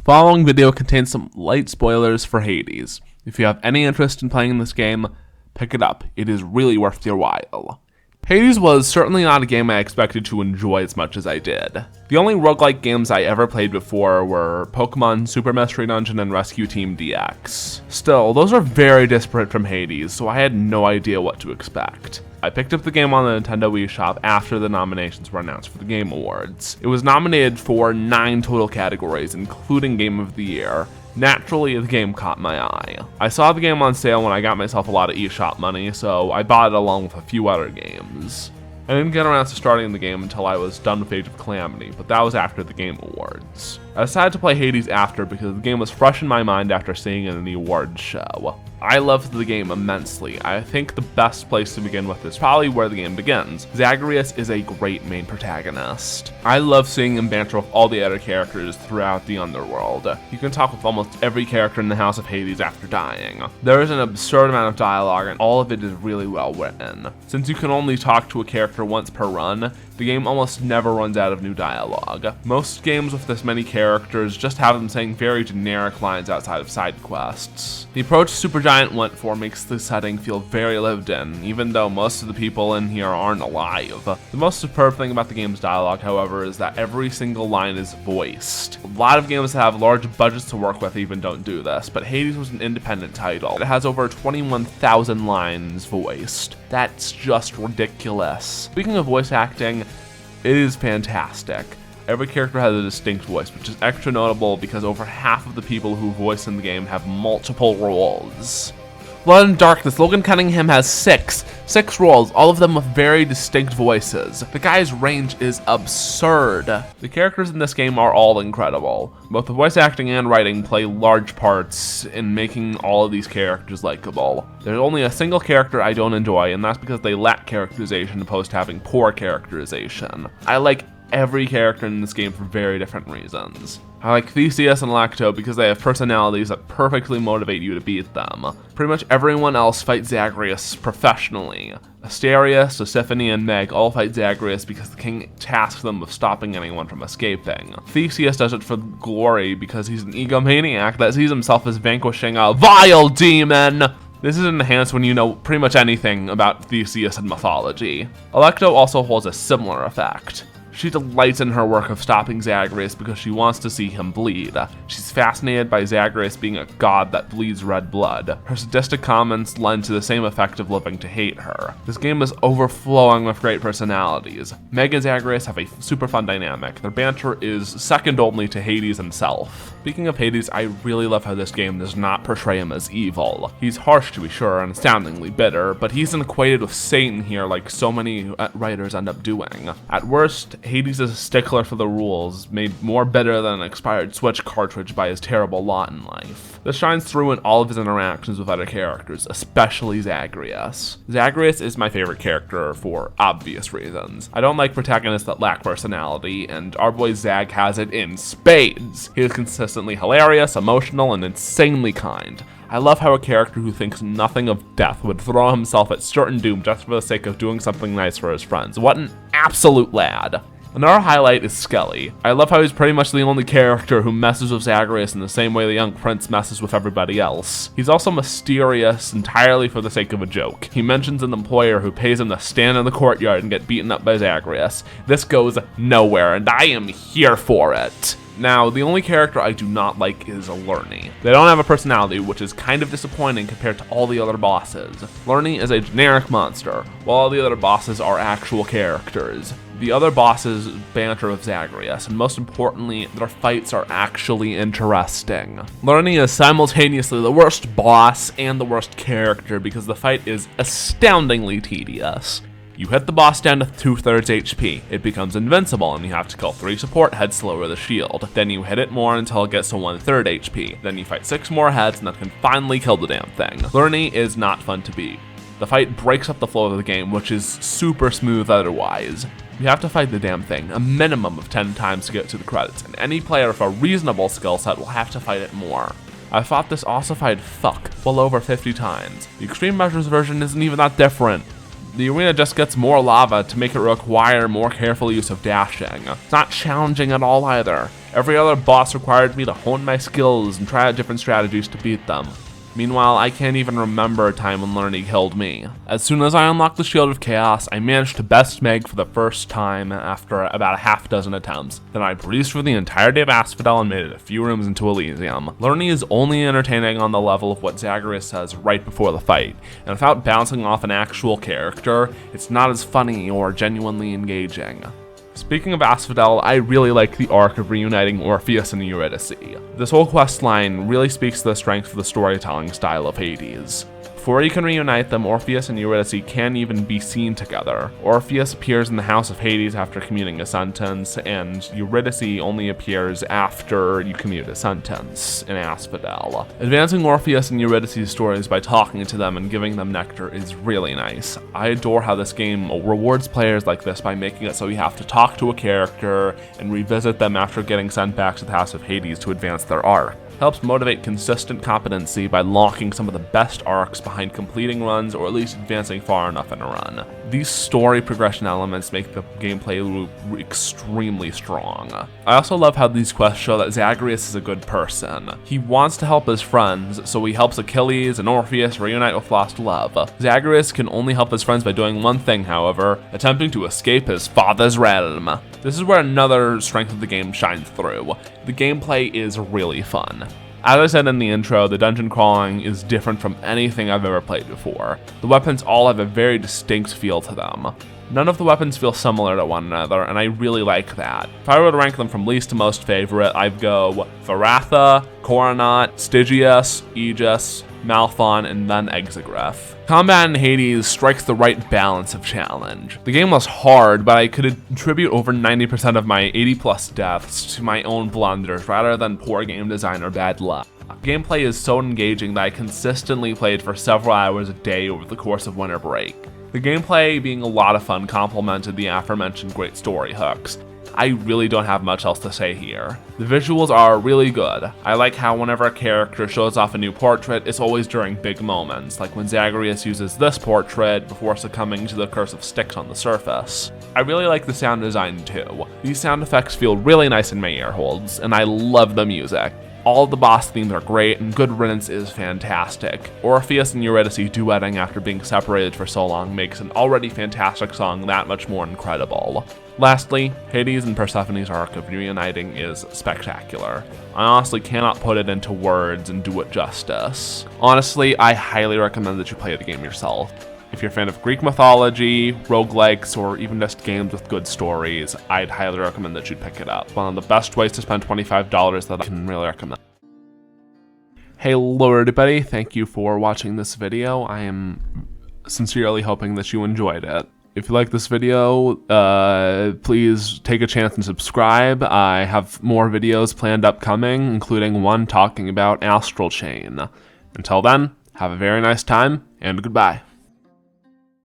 The following video contains some light spoilers for Hades. If you have any interest in playing this game, pick it up. It is really worth your while. Hades was certainly not a game I expected to enjoy as much as I did. The only roguelike games I ever played before were Pokemon Super Mystery Dungeon and Rescue Team DX. Still, those are very disparate from Hades, so I had no idea what to expect. I picked up the game on the Nintendo Wii Shop after the nominations were announced for the Game Awards. It was nominated for 9 total categories, including Game of the Year. Naturally, the game caught my eye. I saw the game on sale when I got myself a lot of eShop money, so I bought it along with a few other games. I didn't get around to starting the game until I was done with Age of Calamity, but that was after the Game Awards. I decided to play Hades after because the game was fresh in my mind after seeing it in the awards show. I loved the game immensely. I think the best place to begin with is probably where the game begins. Zagreus is a great main protagonist. I love seeing him banter with all the other characters throughout the underworld. You can talk with almost every character in the House of Hades after dying. There is an absurd amount of dialogue and all of it is really well written. Since you can only talk to a character once per run, the game almost never runs out of new dialogue. Most games with this many characters just have them saying very generic lines outside of side quests. The approach Supergiant went for makes the setting feel very lived in, even though most of the people in here aren't alive. The most superb thing about the game's dialogue, however, is that every single line is voiced. A lot of games that have large budgets to work with even don't do this, but Hades was an independent title. It has over 21,000 lines voiced. That's just ridiculous. Speaking of voice acting, it is fantastic. Every character has a distinct voice, which is extra notable because over half of the people who voice in the game have multiple roles. Blood and Darkness, Logan Cunningham has six roles, all of them with very distinct voices. The guy's range is absurd. The characters in this game are all incredible. Both the voice acting and writing play large parts in making all of these characters likable. There's only a single character I don't enjoy, and that's because they lack characterization opposed to having poor characterization. I like every character in this game for very different reasons. I like Theseus and Lacto because they have personalities that perfectly motivate you to beat them. Pretty much everyone else fights Zagreus professionally. Asterius, Tisiphone, and Meg all fight Zagreus because the king tasks them with stopping anyone from escaping. Theseus does it for glory because he's an egomaniac that sees himself as vanquishing a vile demon. This is enhanced when you know pretty much anything about Theseus and mythology. Alecto also holds a similar effect. She delights in her work of stopping Zagreus because she wants to see him bleed. She's fascinated by Zagreus being a god that bleeds red blood. Her sadistic comments lend to the same effect of living to hate her. This game is overflowing with great personalities. Meg and Zagreus have a super fun dynamic. Their banter is second only to Hades himself. Speaking of Hades, I really love how this game does not portray him as evil. He's harsh to be sure and astoundingly bitter, but he's equated with Satan here like so many writers end up doing. At worst, Hades is a stickler for the rules, made more bitter than an expired Switch cartridge by his terrible lot in life. This shines through in all of his interactions with other characters, especially Zagreus. Zagreus is my favorite character for obvious reasons. I don't like protagonists that lack personality, and our boy Zag has it in spades. He is consistently hilarious, emotional, and insanely kind. I love how a character who thinks nothing of death would throw himself at certain doom just for the sake of doing something nice for his friends. What an absolute lad. Another highlight is Skelly. I love how he's pretty much the only character who messes with Zagreus in the same way the young prince messes with everybody else. He's also mysterious entirely for the sake of a joke. He mentions an employer who pays him to stand in the courtyard and get beaten up by Zagreus. This goes nowhere, and I am here for it. Now, the only character I do not like is Lurny. They don't have a personality, which is kind of disappointing compared to all the other bosses. Lurny is a generic monster, while all the other bosses are actual characters. The other bosses banter with Zagreus, and most importantly, their fights are actually interesting. Lurny is simultaneously the worst boss and the worst character because the fight is astoundingly tedious. You hit the boss down to 2/3 HP, it becomes invincible and you have to kill 3 support heads to lower the shield. Then you hit it more until it gets to 1/3 HP. Then you fight 6 more heads and that can finally kill the damn thing. Lurny is not fun to beat. The fight breaks up the flow of the game, which is super smooth otherwise. You have to fight the damn thing a minimum of 10 times to get to the credits, and any player with a reasonable skill set will have to fight it more. I fought this ossified fuck well over 50 times. The Extreme Measures version isn't even that different. The arena just gets more lava to make it require more careful use of dashing. It's not challenging at all either. Every other boss required me to hone my skills and try out different strategies to beat them. Meanwhile, I can't even remember a time when Lernie killed me. As soon as I unlocked the Shield of Chaos, I managed to best Meg for the first time after about a half dozen attempts. Then I breezed through the entirety of Asphodel and made it a few rooms into Elysium. Lernie is only entertaining on the level of what Zagreus says right before the fight, and without bouncing off an actual character, it's not as funny or genuinely engaging. Speaking of Asphodel, I really like the arc of reuniting Orpheus and Eurydice. This whole quest line really speaks to the strength of the storytelling style of Hades. Before you can reunite them, Orpheus and Eurydice can't even be seen together. Orpheus appears in the House of Hades after commuting a sentence, and Eurydice only appears after you commute a sentence in Asphodel. Advancing Orpheus and Eurydice's stories by talking to them and giving them nectar is really nice. I adore how this game rewards players like this by making it so you have to talk to a character and revisit them after getting sent back to the House of Hades to advance their arc. Helps motivate consistent competency by locking some of the best arcs behind completing runs or at least advancing far enough in a run. These story progression elements make the gameplay loop extremely strong. I also love how these quests show that Zagreus is a good person. He wants to help his friends, so he helps Achilles and Orpheus reunite with lost love. Zagreus can only help his friends by doing one thing, however, attempting to escape his father's realm. This is where another strength of the game shines through. The gameplay is really fun. As I said in the intro, the dungeon crawling is different from anything I've ever played before. The weapons all have a very distinct feel to them. None of the weapons feel similar to one another, and I really like that. If I were to rank them from least to most favorite, I'd go Varatha, Coronaut, Stygius, Aegis, Malphon, and then Exegriff. Combat in Hades strikes the right balance of challenge. The game was hard, but I could attribute over 90% of my 80+ deaths to my own blunders rather than poor game design or bad luck. Gameplay is so engaging that I consistently played for several hours a day over the course of winter break. The gameplay being a lot of fun complemented the aforementioned great story hooks. I really don't have much else to say here. The visuals are really good. I like how whenever a character shows off a new portrait, it's always during big moments, like when Zagreus uses this portrait before succumbing to the curse of Styx on the surface. I really like the sound design too. These sound effects feel really nice in my ear holes, and I love the music. All the boss themes are great, and Good Riddance is fantastic. Orpheus and Eurydice duetting after being separated for so long makes an already fantastic song that much more incredible. Lastly, Hades and Persephone's arc of reuniting is spectacular. I honestly cannot put it into words and do it justice. Honestly, I highly recommend that you play the game yourself. If you're a fan of Greek mythology, roguelikes, or even just games with good stories, I'd highly recommend that you pick it up. One of the best ways to spend $25 that I can really recommend. Hey, hello everybody, thank you for watching this video. I am sincerely hoping that you enjoyed it. If you like this video, please take a chance and subscribe. I have more videos planned upcoming, including one talking about Astral Chain. Until then, have a very nice time, and goodbye.